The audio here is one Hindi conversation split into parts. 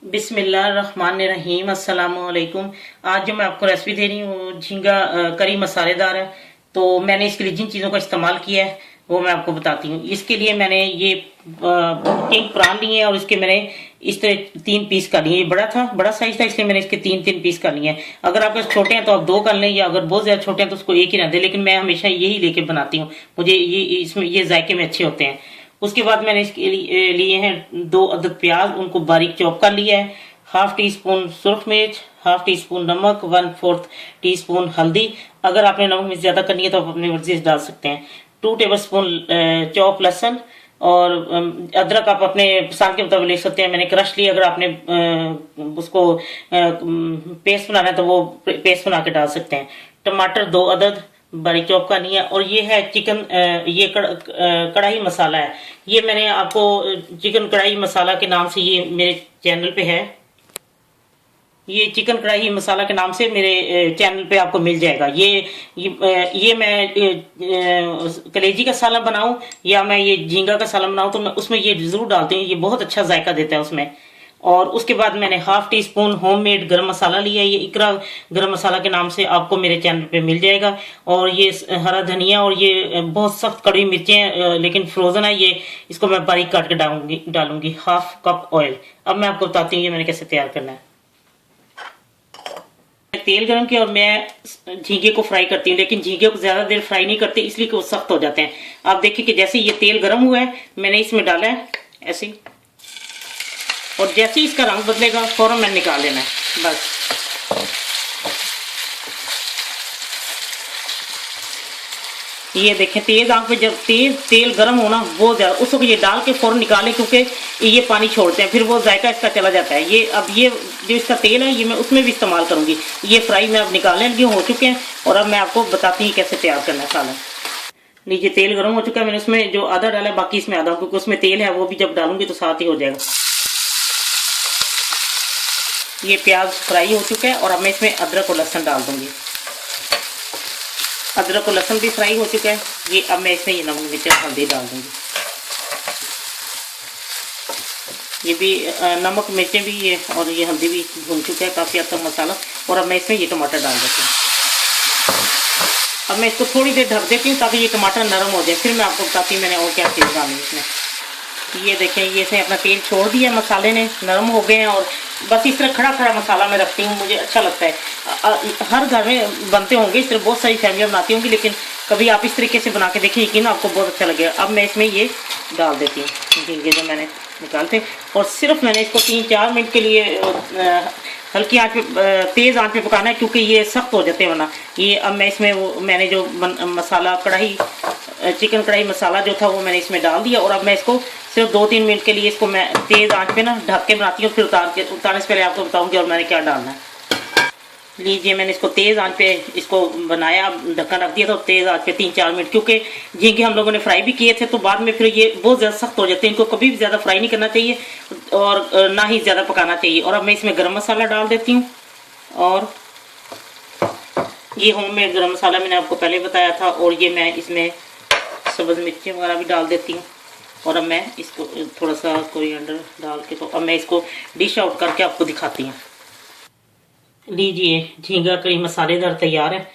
बिस्मिल्लाहिर्रहमानिर्रहीम अस्सलामुअलैकुम। आज जो मैं आपको रेसिपी दे रही हूँ झींगा करी मसालेदार है। तो मैंने इसके लिए जिन चीज़ों का इस्तेमाल किया है वो मैं आपको बताती हूँ। इसके लिए मैंने ये किंग प्रान लिए हैं और इसके मैंने इस तरह 3 पीस कर लिए। ये बड़ा साइज था, इसलिए मैंने इसके 3 पीस कर लिए हैं। अगर आपके छोटे हैं तो आप 2 कर लें, या अगर बहुत ज़्यादा छोटे हैं तो उसको एक ही रहने दें, लेकिन मैं हमेशा यही लेके बनाती हूँ। मुझे ये इसमें ये जायके में अच्छे होते हैं। उसके बाद मैंने इसके लिए हैं 2 अदद प्याज, उनको बारीक चॉप कर लिया है। हाफ टी स्पून सुरख मिर्च, हाफ टी स्पून नमक, 1/4 टी स्पून हल्दी। अगर आपने नमक मिर्च ज्यादा करनी है तो आप अपनी मर्जी से डाल सकते हैं। 2 टेबल स्पून चॉप लहसुन और अदरक आप अपने पसंद के मुताबिक ले सकते हैं। मैंने क्रश लिया। अगर आपने उसको पेस्ट बनाना है तो वो पेस्ट बना के डाल सकते हैं। टमाटर 2 अदद बारीक चॉप करनी है। और ये है चिकन, ये कढ़ाई मसाला है। ये मैंने आपको चिकन कढ़ाई मसाला के नाम से ये मेरे चैनल पे है। ये चिकन कढ़ाई मसाला के नाम से मेरे चैनल पे आपको मिल जाएगा। ये मैं कलेजी का सालन बनाऊं या मैं ये झींगा का सालन बनाऊं तो मैं उसमें ये जरूर डालती हूँ। ये बहुत अच्छा जायका देता है उसमें। और उसके बाद मैंने हाफ टी स्पून होममेड गरम मसाला लिया है। ये इकरा गरम मसाला के नाम से आपको मेरे चैनल पे मिल जाएगा। और ये हरा धनिया, और ये बहुत सख्त कड़वी मिर्चें लेकिन फ्रोजन है ये, इसको मैं बारीक काट के डालूंगी। Half cup oil. अब मैं आपको बताती हूँ ये मैंने कैसे तैयार करना है। तेल गरम किया और मैं झींगे को फ्राई करती हूँ, लेकिन झींगे को ज्यादा देर फ्राई नहीं करते इसलिए कि वो सख्त हो जाते हैं। आप देखिए कि जैसे ये तेल गरम हुआ है मैंने इसमें डाला है ऐसे, और जैसे ही इसका रंग बदलेगा फौरन मैंने निकाल लेना है बस। ये देखें तेज आंच पे जब तेल गर्म होना बहुत ज्यादा, उसको ये डाल के फौरन निकालें क्योंकि ये पानी छोड़ते हैं, फिर वो जायका इसका चला जाता है। ये अब ये जो इसका तेल है ये मैं उसमें भी इस्तेमाल करूंगी। ये फ्राई मैं अब निकालने लगी हो चुके हैं और अब मैं आपको बताती हूँ कैसे तैयार करना है सालन। लीजिए तेल गर्म हो चुका है। मैंने उसमें जो आधा डाला है बाकी इसमें आधा, क्योंकि उसमें तेल है वो भी जब डालूंगी तो साथ ही हो जाएगा। ये प्याज फ्राई हो चुका है और अब मैं इसमें अदरक और लहसुन डाल दूंगी। अदरक और लहसुन भी फ्राई हो चुका है। ये अब मैं इसमें ये नमक मिर्च हल्दी डाल दूंगी। ये भी नमक मिर्चें भी ये और ये हल्दी भी भून चुका है काफ़ी हद तक मसाला। और अब मैं इसमें ये टमाटर डाल देती हूँ। अब मैं इसको थोड़ी देर ढक देती हूँ ताकि ये टमाटर नरम हो जाए, फिर मैं आपको बताती हूँ मैंने और क्या चीज़ डाली इसमें। ये देखें ये इसने अपना तेल छोड़ दिया, मसाले ने नरम हो गए हैं। और बस इस तरह खड़ा खड़ा मसाला मैं रखती हूँ, मुझे अच्छा लगता है। हर घर में बनते होंगे इस तरह, बहुत सारी फैमिलियाँ बनाती होंगी, लेकिन कभी आप इस तरीके से बना के देखिए, यकीन आपको बहुत अच्छा लगेगा। अब मैं इसमें ये डाल देती हूँ झींगे जो मैंने निकालते, और सिर्फ मैंने इसको 3-4 मिनट के लिए हल्की आंच पे तेज़ आंच पे पकाना है क्योंकि ये सख्त हो जाते हैं वरना। ये अब मैं इसमें वो मैंने जो मसाला चिकन कढ़ाई मसाला जो था वो मैंने इसमें डाल दिया। और अब मैं इसको सिर्फ 2-3 मिनट के लिए इसको मैं तेज़ आंच पे ना ढक के बनाती हूँ, फिर उतारने से पहले आपको बताऊँगी और मैंने क्या डालना है। लीजिए मैंने इसको तेज़ आंच पे इसको बनाया, ढक्कन रख दिया था तेज़ आंच पे 3-4 मिनट, क्योंकि झींगे हम लोगों ने फ्राई भी किए थे तो बाद में फिर ये बहुत ज़्यादा सख्त हो जाते हैं। इनको कभी भी ज़्यादा फ्राई नहीं करना चाहिए और ना ही ज़्यादा पकाना चाहिए। और अब मैं इसमें गरम मसाला डाल देती हूँ, और ये होममेड गरम मसाला मैंने आपको पहले बताया था। और ये मैं इसमें सब्ज़ मिर्ची वगैरह भी डाल देती हूँ। और अब मैं इसको थोड़ा सा कोरिएंडर डाल के, तो अब मैं इसको डिश आउट करके आपको दिखाती हूँ। लीजिए झींगा करी मसालेदार तैयार है।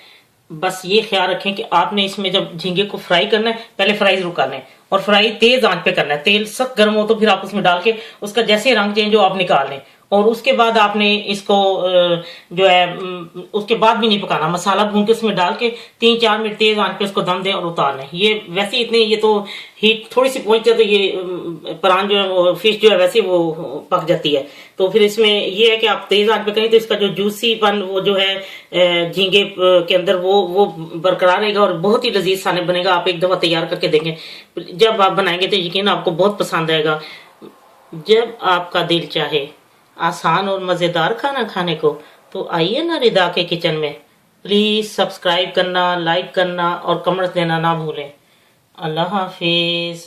बस ये ख्याल रखें कि आपने इसमें जब झींगे को फ्राई करना है पहले फ्राई जरूर करना है, और फ्राई तेज आंच पे करना है। तेल सख्त गर्म हो तो फिर आप उसमें डाल के उसका जैसे रंग चेंज हो आप निकाल लें। और उसके बाद आपने इसको जो है उसके बाद भी नहीं पकाना, मसाला भून के उसमें डाल के 3-4 मिनट तेज आंच पे उसको दम दें और उतार लें। ये वैसे इतने ये तो हीट थोड़ी सी पहुंचती है तो ये प्रान जो है फिश जो है वैसे वो पक जाती है। तो फिर इसमें ये है कि आप तेज आंच पे करें तो इसका जो जूसीपन वो जो है झींगे के अंदर वो बरकरार रहेगा और बहुत ही लजीज खाने बनेगा। आप एक दफा तैयार करके देखें, जब आप बनाएंगे तो यकीन आपको बहुत पसंद आएगा। जब आपका दिल चाहे आसान और मज़ेदार खाना खाने को, तो आइए ना रिदा के किचन में। प्लीज़ सब्सक्राइब करना, लाइक करना और कमेंट्स देना ना भूलें। अल्लाह हाफिज़।